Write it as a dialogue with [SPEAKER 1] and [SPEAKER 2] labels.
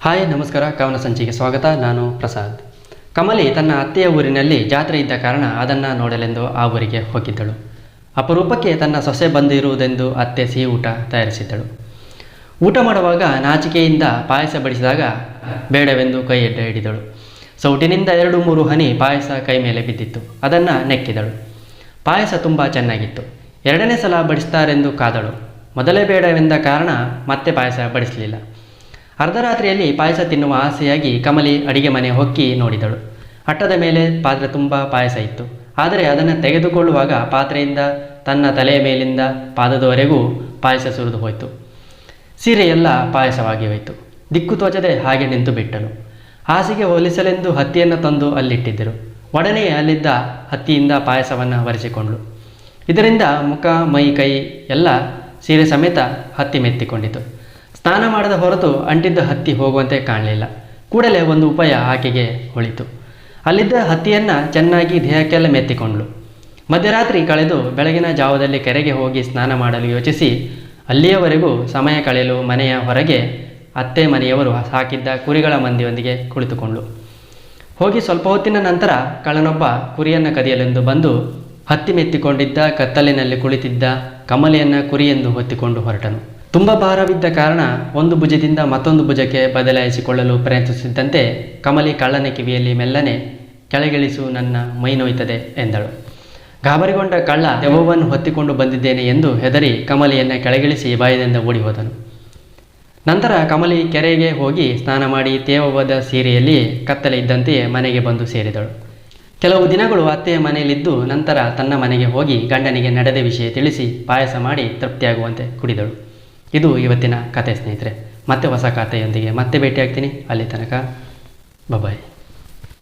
[SPEAKER 1] Hi ನಮಸ್ಕಾರ, ಕವನ ಸಂಚಿಕೆ ಸ್ವಾಗತ. ನಾನು ಪ್ರಸಾದ್. ಕಮಲಿ ತನ್ನ ಅತ್ತೆಯ ಊರಿನಲ್ಲಿ ಜಾತ್ರೆ ಇದ್ದ ಕಾರಣ ಅದನ್ನು ನೋಡಲೆಂದು ಆ ಊರಿಗೆ ಹೋಗಿದ್ದಳು. ಅಪರೂಪಕ್ಕೆ ತನ್ನ ಸೊಸೆ ಬಂದಿರುವುದೆಂದು ಅತ್ತೆ ಸಿಹಿ ಊಟ ತಯಾರಿಸಿದ್ದಳು. ಊಟ ಮಾಡುವಾಗ ನಾಚಿಕೆಯಿಂದ ಪಾಯಸ ಬಡಿಸಿದಾಗ ಬೇಡವೆಂದು ಕೈ ಹಿಡಿದಳು. ಸೌಟಿನಿಂದ 2-3 ಹನಿ ಪಾಯಸ ಕೈ ಮೇಲೆ ಬಿದ್ದಿತ್ತು. ಅದನ್ನು ನೆಕ್ಕಿದಳು. ಪಾಯಸ ತುಂಬ ಚೆನ್ನಾಗಿತ್ತು. 2ನೇ ಸಲ ಬಡಿಸ್ತಾರೆಂದು ಕಾದಳು. ಮೊದಲೇ ಬೇಡವೆಂದ ಕಾರಣ ಮತ್ತೆ ಪಾಯಸ ಬಡಿಸಲಿಲ್ಲ. ಅರ್ಧರಾತ್ರಿಯಲ್ಲಿ ಪಾಯಸ ತಿನ್ನುವ ಆಸೆಯಾಗಿ ಕಮಲಿ ಅಡಿಗೆ ಮನೆ ಹೊಕ್ಕಿ ನೋಡಿದಳು. ಅಟ್ಟದ ಮೇಲೆ ಪಾತ್ರೆ ತುಂಬ ಪಾಯಸ ಇತ್ತು. ಆದರೆ ಅದನ್ನು ತೆಗೆದುಕೊಳ್ಳುವಾಗ ಪಾತ್ರೆಯಿಂದ ತನ್ನ ತಲೆಯ ಮೇಲಿಂದ ಪಾದದವರೆಗೂ ಪಾಯಸ ಸುರಿದು ಹೋಯಿತು. ಸೀರೆಯೆಲ್ಲ ಪಾಯಸವಾಗಿ ಹೋಯಿತು. ದಿಕ್ಕು ತೋಚದೆ ಹಾಗೆ ನಿಂತು ಬಿಟ್ಟಳು. ಹಾಸಿಗೆ ಹೊಲಿಸಲೆಂದು ಹತ್ತಿಯನ್ನು ತಂದು ಅಲ್ಲಿಟ್ಟಿದ್ದರು. ಒಡನೆಯೇ ಅಲ್ಲಿದ್ದ ಹತ್ತಿಯಿಂದ ಪಾಯಸವನ್ನು ಒರೆಸಿಕೊಂಡಳು. ಇದರಿಂದ ಮುಖ, ಮೈ, ಕೈ ಎಲ್ಲ ಸೀರೆ ಸಮೇತ ಹತ್ತಿ ಮೆತ್ತಿಕೊಂಡಿತು. ಸ್ನಾನ ಮಾಡದ ಹೊರತು ಅಂಟಿದ್ದ ಹತ್ತಿ ಹೋಗುವಂತೆ ಕಾಣಲಿಲ್ಲ. ಕೂಡಲೇ ಒಂದು ಉಪಾಯ ಆಕೆಗೆ ಹೊಳಿತು. ಅಲ್ಲಿದ್ದ ಹತ್ತಿಯನ್ನು ಚೆನ್ನಾಗಿ ದೇಹಕ್ಕೆಲ್ಲ ಮೆತ್ತಿಕೊಂಡಳು. ಮಧ್ಯರಾತ್ರಿ ಕಳೆದು ಬೆಳಗಿನ ಜಾವದಲ್ಲಿ ಕೆರೆಗೆ ಹೋಗಿ ಸ್ನಾನ ಮಾಡಲು ಯೋಚಿಸಿ ಅಲ್ಲಿಯವರೆಗೂ ಸಮಯ ಕಳೆಯಲು ಮನೆಯ ಹೊರಗೆ ಅತ್ತೆ ಮನೆಯವರು ಸಾಕಿದ್ದ ಕುರಿಗಳ ಮಂದಿಯೊಂದಿಗೆ ಕುಳಿತುಕೊಂಡಳು. ಹೋಗಿ ಸ್ವಲ್ಪ ಹೊತ್ತಿನ ನಂತರ ಕಳ್ಳನೊಬ್ಬ ಕುರಿಯನ್ನು ಕದಿಯಲೆಂದು ಬಂದು ಹತ್ತಿ ಮೆತ್ತಿಕೊಂಡಿದ್ದ ಕತ್ತಲಿನಲ್ಲಿ ಕುಳಿತಿದ್ದ ಕಮಲಿಯನ್ನು ಕುರಿಯೆಂದು ಹೊತ್ತಿಕೊಂಡು ಹೊರಟನು. ತುಂಬ ಭಾರವಿದ್ದ ಕಾರಣ ಒಂದು ಭುಜದಿಂದ ಮತ್ತೊಂದು ಭುಜಕ್ಕೆ ಬದಲಾಯಿಸಿಕೊಳ್ಳಲು ಪ್ರಯತ್ನಿಸಿದ್ದಂತೆ ಕಮಲಿ ಕಳ್ಳನ ಕಿವಿಯಲ್ಲಿ ಮೆಲ್ಲನೆ ಕೆಳಗಿಳಿಸು, ನನ್ನ ಮೈ ನೋಯ್ತದೆ ಎಂದಳು. ಗಾಬರಿಗೊಂಡ ಕಳ್ಳ ದೆವ್ವವನ್ನು ಹೊತ್ತಿಕೊಂಡು ಬಂದಿದ್ದೇನೆ ಎಂದು ಹೆದರಿ ಕಮಲಿಯನ್ನು ಕೆಳಗಿಳಿಸಿ ಬಾಯದಿಂದ ಓಡಿ ಹೋದನು. ನಂತರ ಕಮಲಿ ಕೆರೆಗೆ ಹೋಗಿ ಸ್ನಾನ ಮಾಡಿ ತೇವವಾದ ಸೀರೆಯಲ್ಲಿ ಕತ್ತಲೆ ಇದ್ದಂತೆಯೇ ಮನೆಗೆ ಬಂದು ಸೇರಿದಳು. ಕೆಲವು ದಿನಗಳು ಅತ್ತೆಯ ಮನೆಯಲ್ಲಿದ್ದು ನಂತರ ತನ್ನ ಮನೆಗೆ ಹೋಗಿ ಗಂಡನಿಗೆ ನಡೆದ ವಿಷಯ ತಿಳಿಸಿ ಪಾಯಸ ಮಾಡಿ ತೃಪ್ತಿಯಾಗುವಂತೆ ಕುಡಿದಳು. ಇದು ಇವತ್ತಿನ ಕತೆ ಸ್ನೇಹಿತರೆ. ಮತ್ತೆ ಹೊಸ ಕಥೆಯೊಂದಿಗೆ ಮತ್ತೆ ಭೇಟಿಯಾಗ್ತೀನಿ. ಅಲ್ಲಿ ತನಕ ಬಾಯ್.